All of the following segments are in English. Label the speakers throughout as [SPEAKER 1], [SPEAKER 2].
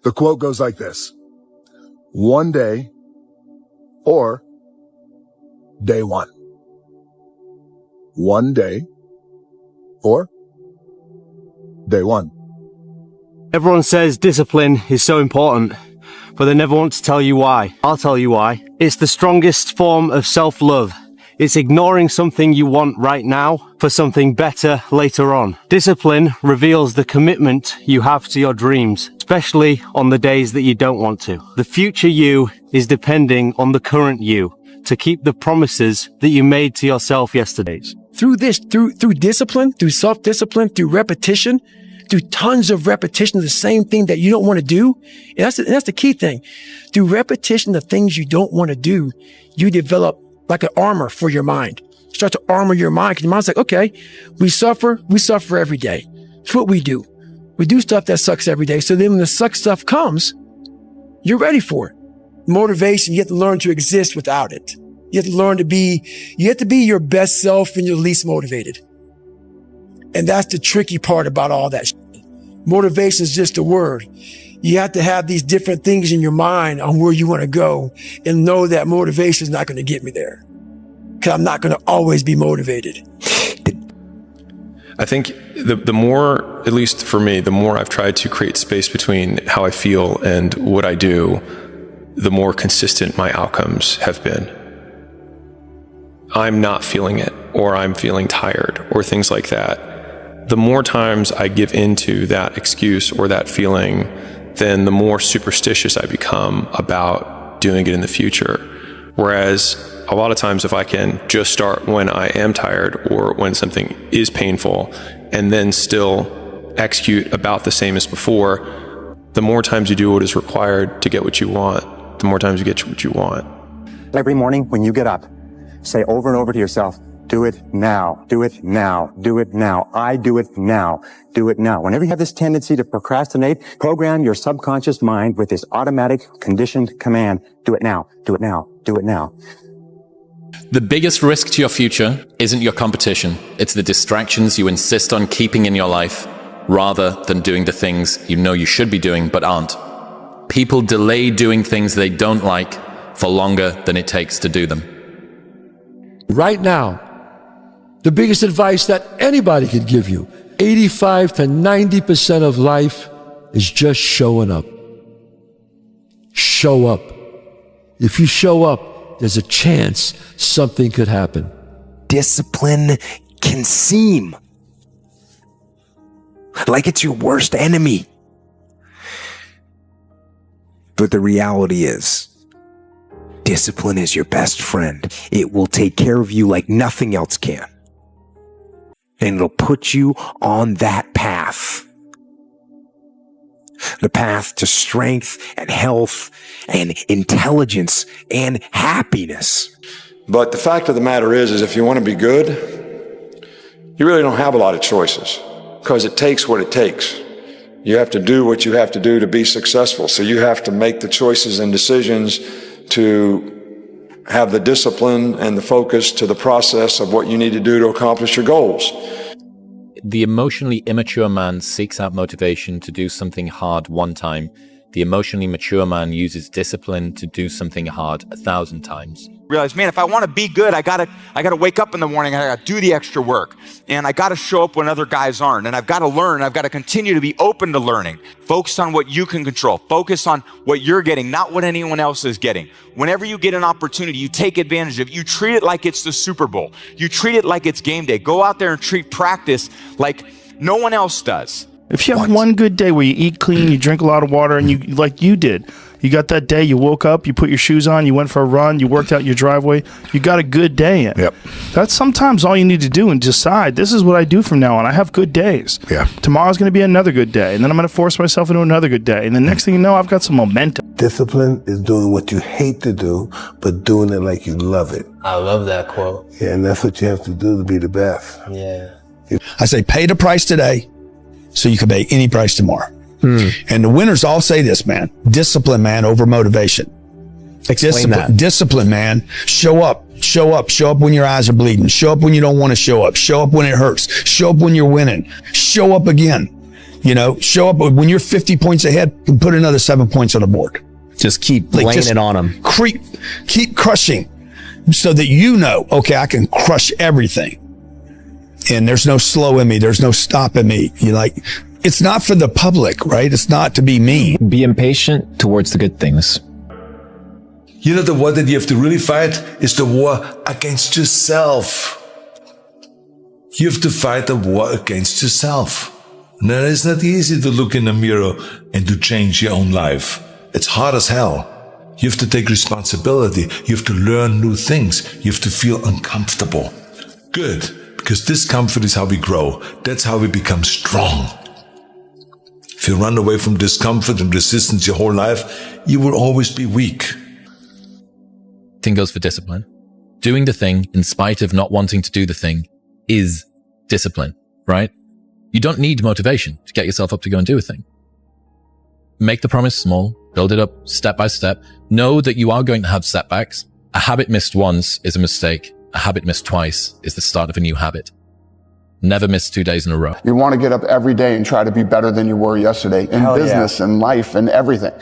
[SPEAKER 1] The quote goes like this: one day or day one. One day or day one.
[SPEAKER 2] Everyone says discipline is so important, but they never want to tell you why. I'll tell you why. It's the strongest form of self-love. It's ignoring something you want right now for something better later on. Discipline reveals the commitment you have to your dreams, especially on the days that you don't want to. The future you is depending on the current you to keep the promises that you made to yourself yesterday.
[SPEAKER 3] Through discipline, through self-discipline, through repetition, through tons of repetition of the same thing that you don't want to do. And that's the key thing. Through repetition of things you don't want to do, you develop like an armor for your mind. You start to armor your mind, because your mind's like, okay, we suffer every day. It's what we do. We do stuff that sucks every day. So then when the suck stuff comes, you're ready for it. Motivation, you have to learn to exist without it. You have to learn to be your best self and your least motivated. And that's the tricky part about all that shit. Motivation is just a word. You have to have these different things in your mind on where you want to go and know that motivation is not going to get me there, because I'm not going to always be motivated.
[SPEAKER 4] I think the more, at least for me, the more I've tried to create space between how I feel and what I do, the more consistent my outcomes have been. I'm not feeling it, or I'm feeling tired, or things like that. The more times I give into that excuse or that feeling, then the more superstitious I become about doing it in the future. Whereas a lot of times, if I can just start when I am tired or when something is painful and then still execute about the same as before, the more times you do what is required to get what you want, the more times you get what you want.
[SPEAKER 5] Every morning when you get up, say over and over to yourself, do it now, do it now, do it now. I do it now, do it now. Whenever you have this tendency to procrastinate, program your subconscious mind with this automatic conditioned command, do it now, do it now, do it now.
[SPEAKER 6] The biggest risk to your future isn't your competition. It's the distractions you insist on keeping in your life rather than doing the things you know you should be doing but aren't. People delay doing things they don't like for longer than it takes to do them.
[SPEAKER 7] Right now, the biggest advice that anybody could give you, 85 to 90% of life is just showing up. Show up. If you show up, there's a chance something could happen.
[SPEAKER 8] Discipline can seem like it's your worst enemy. But the reality is, discipline is your best friend. It will take care of you like nothing else can. And it'll put you on that path. The path to strength and health and intelligence and happiness.
[SPEAKER 9] But the fact of the matter is if you want to be good, you really don't have a lot of choices, because it takes what it takes. You have to do what you have to do to be successful. So you have to make the choices and decisions to have the discipline and the focus to the process of what you need to do to accomplish your goals.
[SPEAKER 6] The emotionally immature man seeks out motivation to do something hard one time. The emotionally mature man uses discipline to do something hard 1,000 times.
[SPEAKER 10] Realize, man, if I want to be good, I gotta wake up in the morning, I gotta do the extra work, and I gotta show up when other guys aren't, and I've got to learn, I've got to continue to be open to learning. Focus on what you can control. Focus on what you're getting, not what anyone else is getting. Whenever you get an opportunity, you take advantage of it. You treat it like it's the Super Bowl. You treat it like it's game day. Go out there and treat practice like no one else does.
[SPEAKER 11] If you have one good day where you eat clean, you drink a lot of water, and you, like you did, you got that day, you woke up, you put your shoes on, you went for a run, you worked out your driveway, you got a good day in.
[SPEAKER 12] Yep.
[SPEAKER 11] That's sometimes all you need to do, and decide, this is what I do from now on. I have good days.
[SPEAKER 12] Yeah.
[SPEAKER 11] Tomorrow's going to be another good day, and then I'm going to force myself into another good day. And the next thing you know, I've got some momentum.
[SPEAKER 12] Discipline is doing what you hate to do, but doing it like you love it.
[SPEAKER 13] I love that quote.
[SPEAKER 12] Yeah, and that's what you have to do to be the best.
[SPEAKER 13] Yeah.
[SPEAKER 14] I say pay the price today so you can pay any price tomorrow. And the winners all say this, man. Discipline, man, over motivation. Discipline, man. Show up. Show up. Show up when your eyes are bleeding. Show up when you don't want to show up. Show up when it hurts. Show up when you're winning. Show up again. You know, show up when you're 50 points ahead and put another 7 points on the board.
[SPEAKER 13] Just keep laying it on them.
[SPEAKER 14] Keep crushing so that you know, okay, I can crush everything. And there's no slowing me. There's no stopping me. You like, it's not for the public, right? It's not to be mean.
[SPEAKER 13] Be impatient towards the good things.
[SPEAKER 12] You know, the war that you have to really fight is the war against yourself. You have to fight a war against yourself. Now, it's not easy to look in the mirror and to change your own life. It's hard as hell. You have to take responsibility. You have to learn new things. You have to feel uncomfortable. Good, because discomfort is how we grow. That's how we become strong. If you run away from discomfort and resistance your whole life, you will always be weak.
[SPEAKER 6] Thing goes for discipline. Doing the thing in spite of not wanting to do the thing is discipline, right? You don't need motivation to get yourself up to go and do a thing. Make the promise small, build it up step by step. Know that you are going to have setbacks. A habit missed once is a mistake. A habit missed twice is the start of a new habit. Never miss 2 days in a row.
[SPEAKER 15] You want to get up every day and try to be better than you were yesterday in business and life and everything.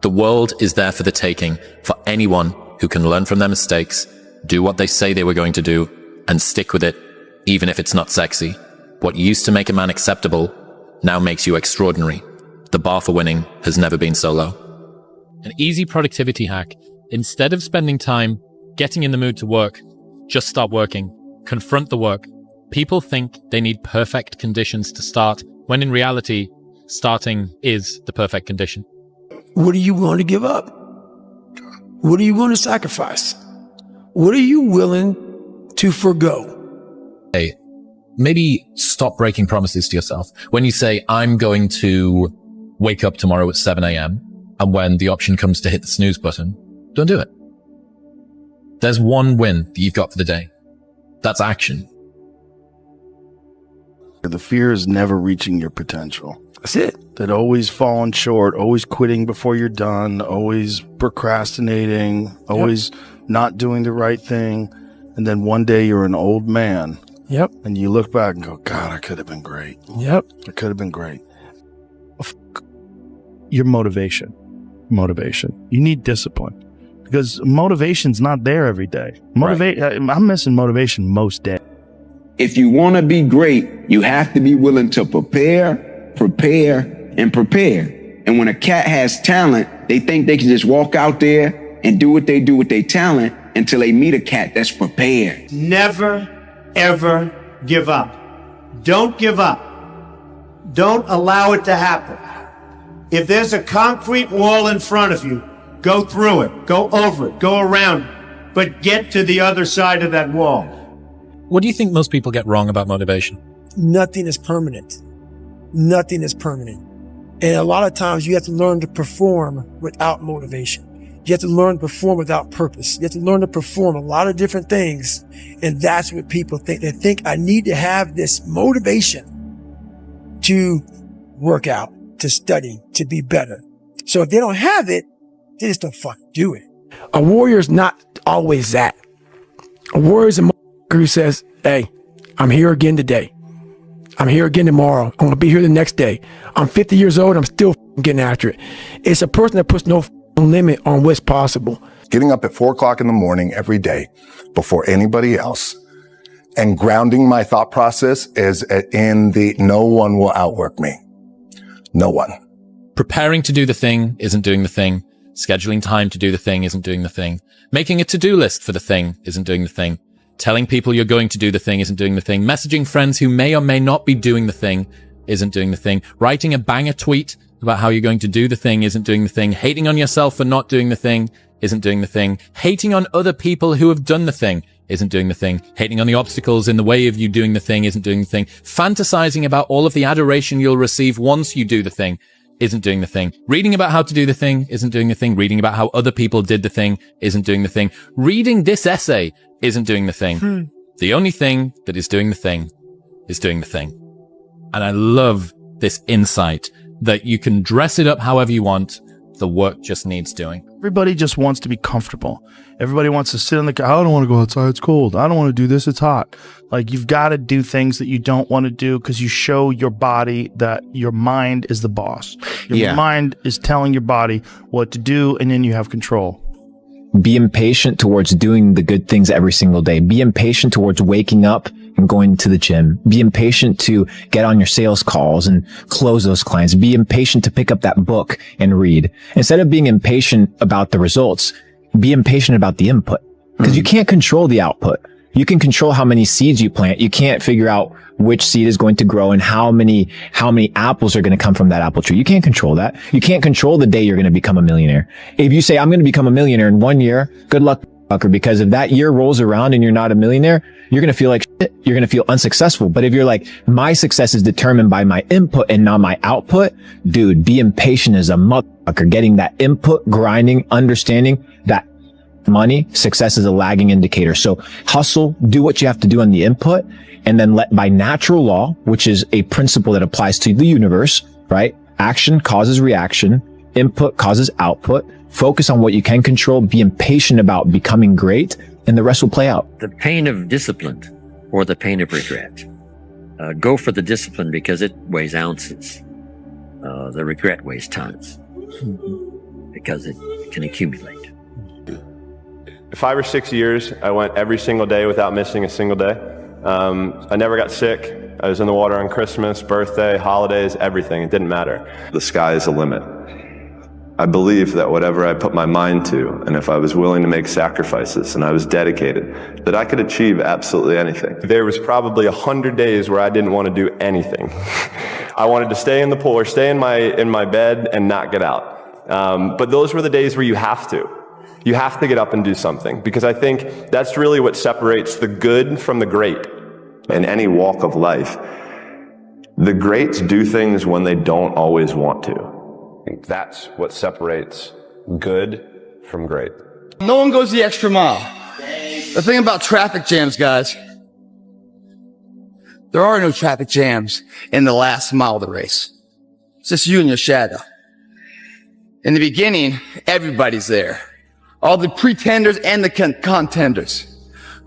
[SPEAKER 6] The world is there for the taking for anyone who can learn from their mistakes, do what they say they were going to do, and stick with it, even if it's not sexy. What used to make a man acceptable now makes you extraordinary. The bar for winning has never been so low.
[SPEAKER 16] An easy productivity hack. Instead of spending time getting in the mood to work, just start working. Confront the work. People think they need perfect conditions to start, when in reality, starting is the perfect condition.
[SPEAKER 3] What are you willing to give up? What are you willing to sacrifice? What are you willing to forgo?
[SPEAKER 6] Hey, maybe stop breaking promises to yourself. When you say, I'm going to wake up tomorrow at 7 a.m., and when the option comes to hit the snooze button, don't do it. There's one win that you've got for the day. That's action.
[SPEAKER 11] The fear is never reaching your potential.
[SPEAKER 3] That's it.
[SPEAKER 11] That always falling short, always quitting before you're done, always procrastinating, always not doing the right thing. And then one day you're an old man.
[SPEAKER 3] Yep.
[SPEAKER 11] And you look back and go, God, I could have been great.
[SPEAKER 3] Yep.
[SPEAKER 11] I could have been great. Your motivation. You need discipline. Because motivation's not there every day. I'm missing motivation most days.
[SPEAKER 17] If you want to be great, you have to be willing to prepare, and prepare. And when a cat has talent, they think they can just walk out there and do what they do with their talent until they meet a cat that's prepared.
[SPEAKER 18] Never, ever give up. Don't give up. Don't allow it to happen. If there's a concrete wall in front of you, go through it, go over it, go around it, but get to the other side of that wall.
[SPEAKER 6] What do you think most people get wrong about motivation?
[SPEAKER 3] Nothing is permanent. Nothing is permanent. And a lot of times you have to learn to perform without motivation. You have to learn to perform without purpose. You have to learn to perform a lot of different things. And that's what people think. They think I need to have this motivation to work out, to study, to be better. So if they don't have it, they just don't fucking do it. A warrior's not always that. A warrior's a who says, hey, I'm here again today. I'm here again tomorrow. I'm going to be here the next day. I'm 50 years old. I'm still getting after it. It's a person that puts no limit on what's possible.
[SPEAKER 1] Getting up at 4 o'clock in the morning every day before anybody else and grounding my thought process is in the no one will outwork me. No one.
[SPEAKER 6] Preparing to do the thing isn't doing the thing. Scheduling time to do the thing isn't doing the thing. Making a to-do list for the thing isn't doing the thing. Telling people you're going to do the thing isn't doing the thing. Messaging friends who may or may not be doing the thing isn't doing the thing. Writing a banger tweet about how you're going to do the thing isn't doing the thing. Hating on yourself for not doing the thing isn't doing the thing. Hating on other people who have done the thing isn't doing the thing. Hating on the obstacles in the way of you doing the thing isn't doing the thing. Fantasizing about all of the adoration you'll receive once you do the thing isn't doing the thing. Reading about how to do the thing isn't doing the thing. Reading about how other people did the thing isn't doing the thing. Reading this essay isn't doing the thing. The only thing that is doing the thing is doing the thing. And I love this insight that you can dress it up however you want. The work just needs doing.
[SPEAKER 11] Everybody just wants to be comfortable. Everybody wants to sit in the car. I don't want to go outside. It's cold. I don't want to do this. It's hot. Like, you've got to do things that you don't want to do because you show your body that your mind is the boss. Your mind is telling your body what to do, and then you have control.
[SPEAKER 13] Be impatient towards doing the good things every single day. Be impatient towards waking up and going to the gym. Be impatient to get on your sales calls and close those clients. Be impatient to pick up that book and read. Instead of being impatient about the results, be impatient about the input, because you can't control the output. You can control how many seeds you plant. You can't figure out which seed is going to grow and how many apples are going to come from that apple tree. You can't control that. You can't control the day you're going to become a millionaire. If you say, I'm going to become a millionaire in 1 year, good luck, fucker, because if that year rolls around and you're not a millionaire, you're going to feel like shit. You're going to feel unsuccessful. But if you're like, my success is determined by my input and not my output, dude, be impatient as a motherfucker, getting that input, grinding, understanding that money, success is a lagging indicator. So hustle, do what you have to do on the input, and then let by natural law, which is a principle that applies to the universe, right? Action causes reaction, input causes output. Focus on what you can control, be impatient about becoming great, and the rest will play out.
[SPEAKER 19] The pain of discipline or the pain of regret. Go for the discipline because it weighs ounces. The regret weighs tons because it can accumulate.
[SPEAKER 20] 5 or 6 years, I went every single day without missing a single day. I never got sick. I was in the water on Christmas, birthday, holidays, everything. It didn't matter.
[SPEAKER 21] The sky is the limit. I believe that whatever I put my mind to, and if I was willing to make sacrifices and I was dedicated, that I could achieve absolutely anything.
[SPEAKER 20] There was probably 100 days where I didn't want to do anything. I wanted to stay in the pool or stay in my bed and not get out. But those were the days where you have to. You have to get up and do something, because I think that's really what separates the good from the great.
[SPEAKER 21] In any walk of life, the greats do things when they don't always want to.
[SPEAKER 20] I think that's what separates good from great.
[SPEAKER 22] No one goes the extra mile. The thing about traffic jams, guys, there are no traffic jams in the last mile of the race. It's just you and your shadow. In the beginning, everybody's there. All the pretenders and the contenders,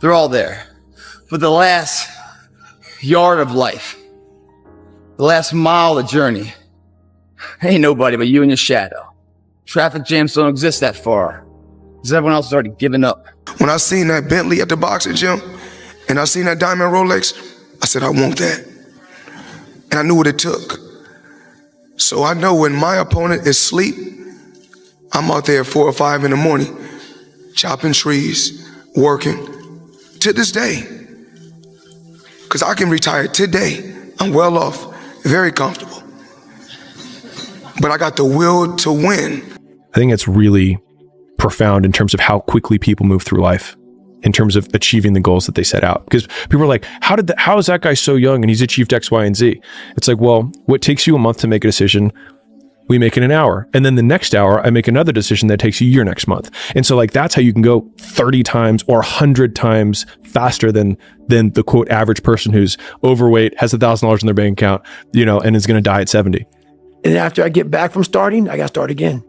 [SPEAKER 22] they're all there. But the last yard of life, the last mile of the journey, ain't nobody but you and your shadow. Traffic jams don't exist that far, because everyone else has already given up.
[SPEAKER 23] When I seen that Bentley at the boxing gym, and I seen that diamond Rolex, I said, I want that. And I knew what it took. So I know when my opponent is asleep, I'm out there at 4 or 5 in the morning, chopping trees, working, to this day. Because I can retire today. I'm well off, very comfortable. But I got the will to win.
[SPEAKER 4] I think it's really profound in terms of how quickly people move through life, in terms of achieving the goals that they set out. Because people are like, how is that guy so young and he's achieved X, Y, and Z? It's like, well, what takes you a month to make a decision, we make it an hour. And then the next hour, I make another decision that takes you a year next month. And so like, that's how you can go 30 times or 100 times faster than the quote average person who's overweight, has $1,000 in their bank account, and is going to die at 70.
[SPEAKER 3] And after I get back from starting, I got to start again.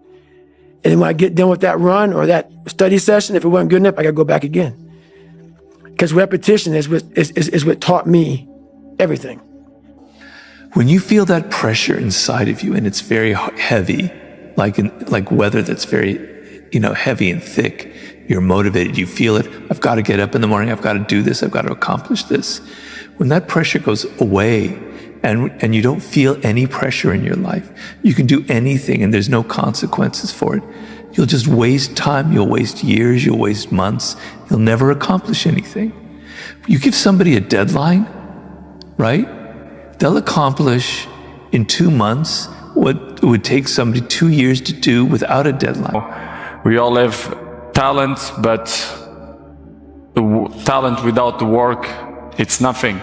[SPEAKER 3] And then when I get done with that run or that study session, if it wasn't good enough, I got to go back again. Because repetition is what taught me everything.
[SPEAKER 24] When you feel that pressure inside of you and it's very heavy, like weather that's very, heavy and thick, you're motivated, you feel it. I've got to get up in the morning. I've got to do this. I've got to accomplish this. When that pressure goes away and you don't feel any pressure in your life, you can do anything and there's no consequences for it. You'll just waste time. You'll waste years. You'll waste months. You'll never accomplish anything. You give somebody a deadline, right? They'll accomplish in 2 months what it would take somebody 2 years to do without a deadline.
[SPEAKER 25] We all have talent, but the talent without the work, it's nothing.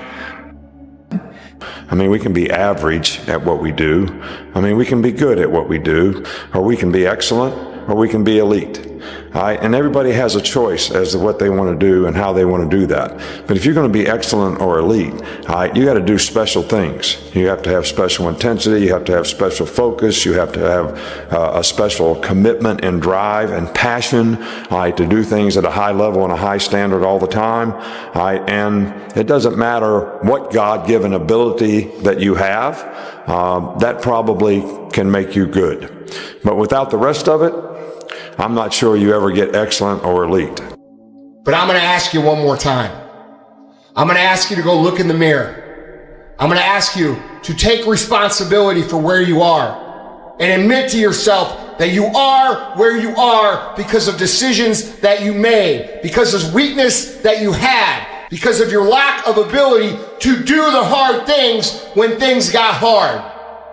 [SPEAKER 9] I mean, we can be average at what we do. I mean, we can be good at what we do, or we can be excellent, or we can be elite. All right? And everybody has a choice as to what they want to do and how they want to do that. But if you're going to be excellent or elite, all right, you got to do special things. You have to have special intensity. You have to have special focus. You have to have a special commitment and drive and passion, all right, to do things at a high level and a high standard all the time. All right? And it doesn't matter what God-given ability that you have, that probably can make you good. But without the rest of it, I'm not sure you ever get excellent or elite.
[SPEAKER 2] But I'm going to ask you one more time. I'm going to ask you to go look in the mirror. I'm going to ask you to take responsibility for where you are and admit to yourself that you are where you are because of decisions that you made, because of weakness that you had, because of your lack of ability to do the hard things when things got hard.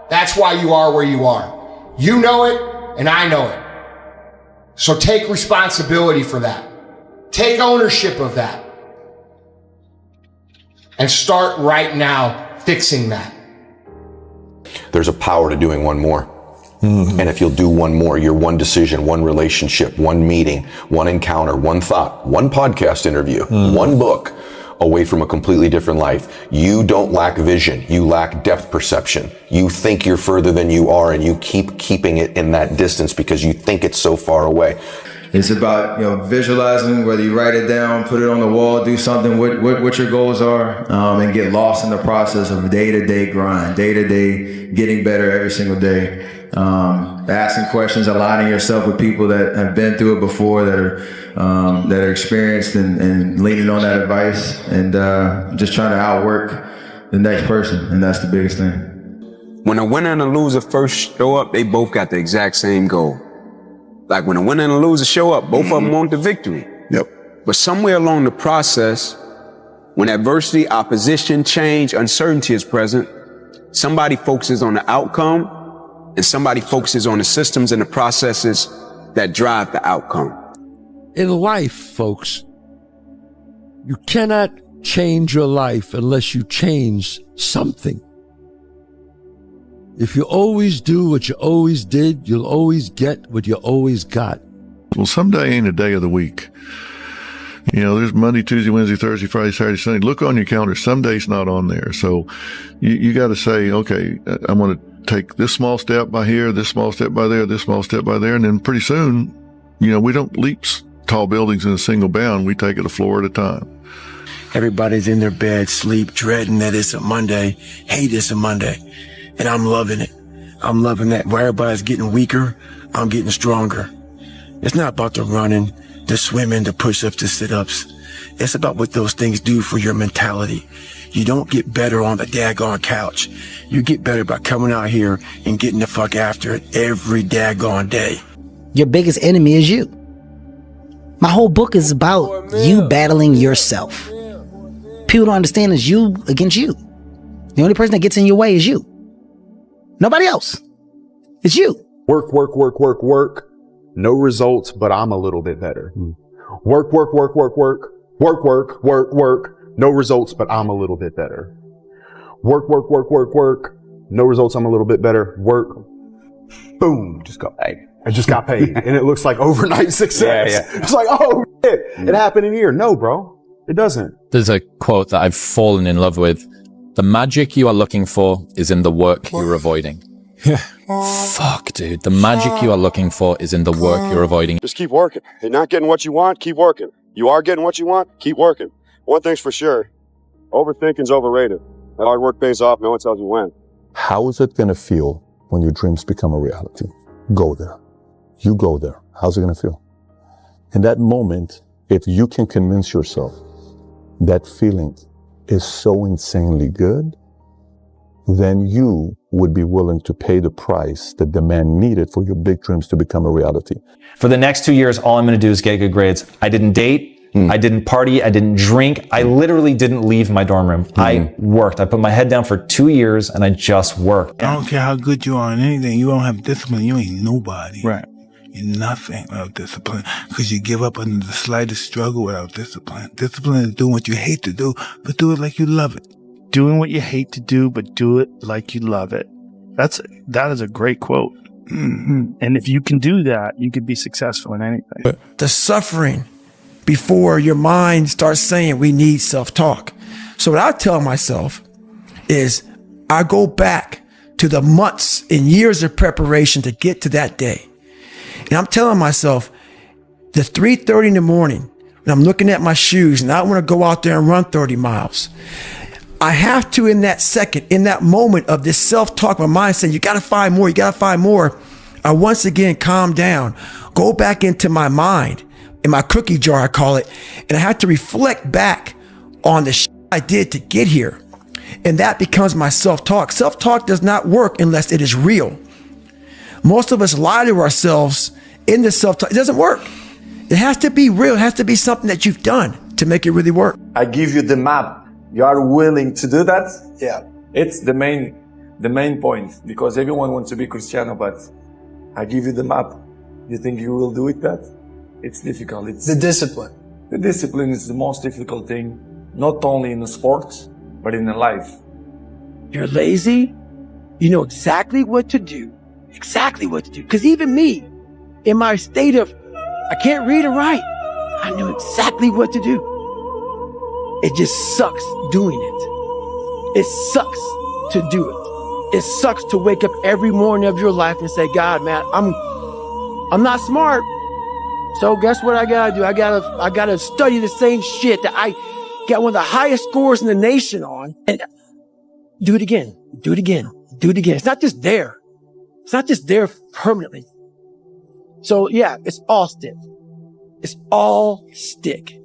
[SPEAKER 2] That's why you are where you are. You know it, and I know it. So take responsibility for that. Take ownership of that. And start right now fixing that.
[SPEAKER 5] There's a power to doing one more. Mm-hmm. And if you'll do one more, your one decision, one relationship, one meeting, one encounter, one thought, one podcast interview, one book away from a completely different life. You don't lack vision. You lack depth perception. You think you're further than you are, and you keep keeping it in that distance because you think it's so far away.
[SPEAKER 7] It's about, visualizing, whether you write it down, put it on the wall, do something, what your goals are, and get lost in the process of day-to-day grind, day-to-day getting better every single day. Asking questions, aligning yourself with people that have been through it before, that are experienced, and leaning on that advice, and just trying to outwork the next person, and that's the biggest thing.
[SPEAKER 17] When a winner and a loser first show up, they both got the exact same goal. Like when a winner and a loser show up, both of them want the victory.
[SPEAKER 23] Yep.
[SPEAKER 17] But somewhere along the process, when adversity, opposition, change, uncertainty is present, somebody focuses on the outcome, and somebody focuses on the systems and the processes that drive the outcome.
[SPEAKER 8] In life, folks, you cannot change your life unless you change something. If you always do what you always did, you'll always get what you always got.
[SPEAKER 10] Well, someday ain't a day of the week. There's Monday, Tuesday, Wednesday, Thursday, Friday, Saturday, Sunday. Look on your calendar. Some days not on there. So you got to say, okay, I'm going to take this small step by here, this small step by there, this small step by there. And then pretty soon, we don't leap tall buildings in a single bound. We take it a floor at a time.
[SPEAKER 3] Everybody's in their bed, sleep, dreading that it's a Monday, hate it's a Monday. And I'm loving it. I'm loving that. Where everybody's getting weaker, I'm getting stronger. It's not about the running, the swimming, the push-ups, the sit-ups. It's about what those things do for your mentality. You don't get better on the daggone couch. You get better by coming out here and getting the fuck after it every daggone day.
[SPEAKER 26] Your biggest enemy is you. My whole book is about you battling yourself. People don't understand it's you against you. The only person that gets in your way is you. Nobody else. It's you.
[SPEAKER 27] Work, work, work, work, work. No results, but I'm a little bit better. Work, work, work, work, work. Work, work, work, work. No results, but I'm a little bit better. Work, work, work, work, work. No results, I'm a little bit better. Work. Boom. Just got paid. I just got paid. And it looks like overnight success. Yeah. It's like, oh shit, it happened in a year. No, bro. It doesn't.
[SPEAKER 6] There's a quote that I've fallen in love with. The magic you are looking for is in the work you're avoiding. Fuck, dude. The magic you are looking for is in the work you're avoiding.
[SPEAKER 28] Just keep working. You're not getting what you want, keep working. You are getting what you want, keep working. One thing's for sure, overthinking's overrated. That hard work pays off, no one tells you when.
[SPEAKER 1] How is it going to feel when your dreams become a reality? Go there. You go there. How's it going to feel? In that moment, if you can convince yourself that feeling is so insanely good, then you would be willing to pay the price that the man needed for your big dreams to become a reality.
[SPEAKER 29] For the next 2 years, all I'm going to do is get good grades. I didn't date. I didn't party. I didn't drink. I literally didn't leave my dorm room. I worked. I put my head down for 2 years and I just worked.
[SPEAKER 30] I don't care how good you are in anything. You don't have discipline. You ain't nobody. Right. You're nothing without discipline, because you give up under the slightest struggle without discipline. Discipline is doing what you hate to do, but do it like you love it.
[SPEAKER 11] Doing what you hate to do, but do it like you love it. That is a great quote. And if you can do that, you could be successful in anything.
[SPEAKER 3] The suffering before your mind starts saying we need self-talk. So what I tell myself is I go back to the months and years of preparation to get to that day. And I'm telling myself the 3:30 in the morning when I'm looking at my shoes and I want to go out there and run 30 miles. I have to, in that second, in that moment of this self-talk, my mind saying, you got to find more, you got to find more. I once again calm down, go back into my mind, in my cookie jar, I call it, and I have to reflect back on the shit I did to get here. And that becomes my self-talk. Self-talk does not work unless it is real. Most of us lie to ourselves in the self-talk. It doesn't work. It has to be real. It has to be something that you've done to make it really work.
[SPEAKER 12] I give you the map. You are willing to do that?
[SPEAKER 30] Yeah.
[SPEAKER 12] It's the main point, because everyone wants to be Cristiano, but I give you the map. You think you will do it that? It's difficult. It's
[SPEAKER 30] the discipline.
[SPEAKER 12] The discipline is the most difficult thing, not only in the sports, but in the life.
[SPEAKER 3] You're lazy. You know exactly what to do. Exactly what to do. Because even me, in my state of, I can't read or write, I knew exactly what to do. It just sucks doing it. It sucks to do it. It sucks to wake up every morning of your life and say, God, man, I'm not smart. So guess what I gotta do? I gotta study the same shit that I got one of the highest scores in the nation on, and do it again, do it again, do it again. It's not just there. It's not just there permanently. So yeah, it's all stick. It's all stick.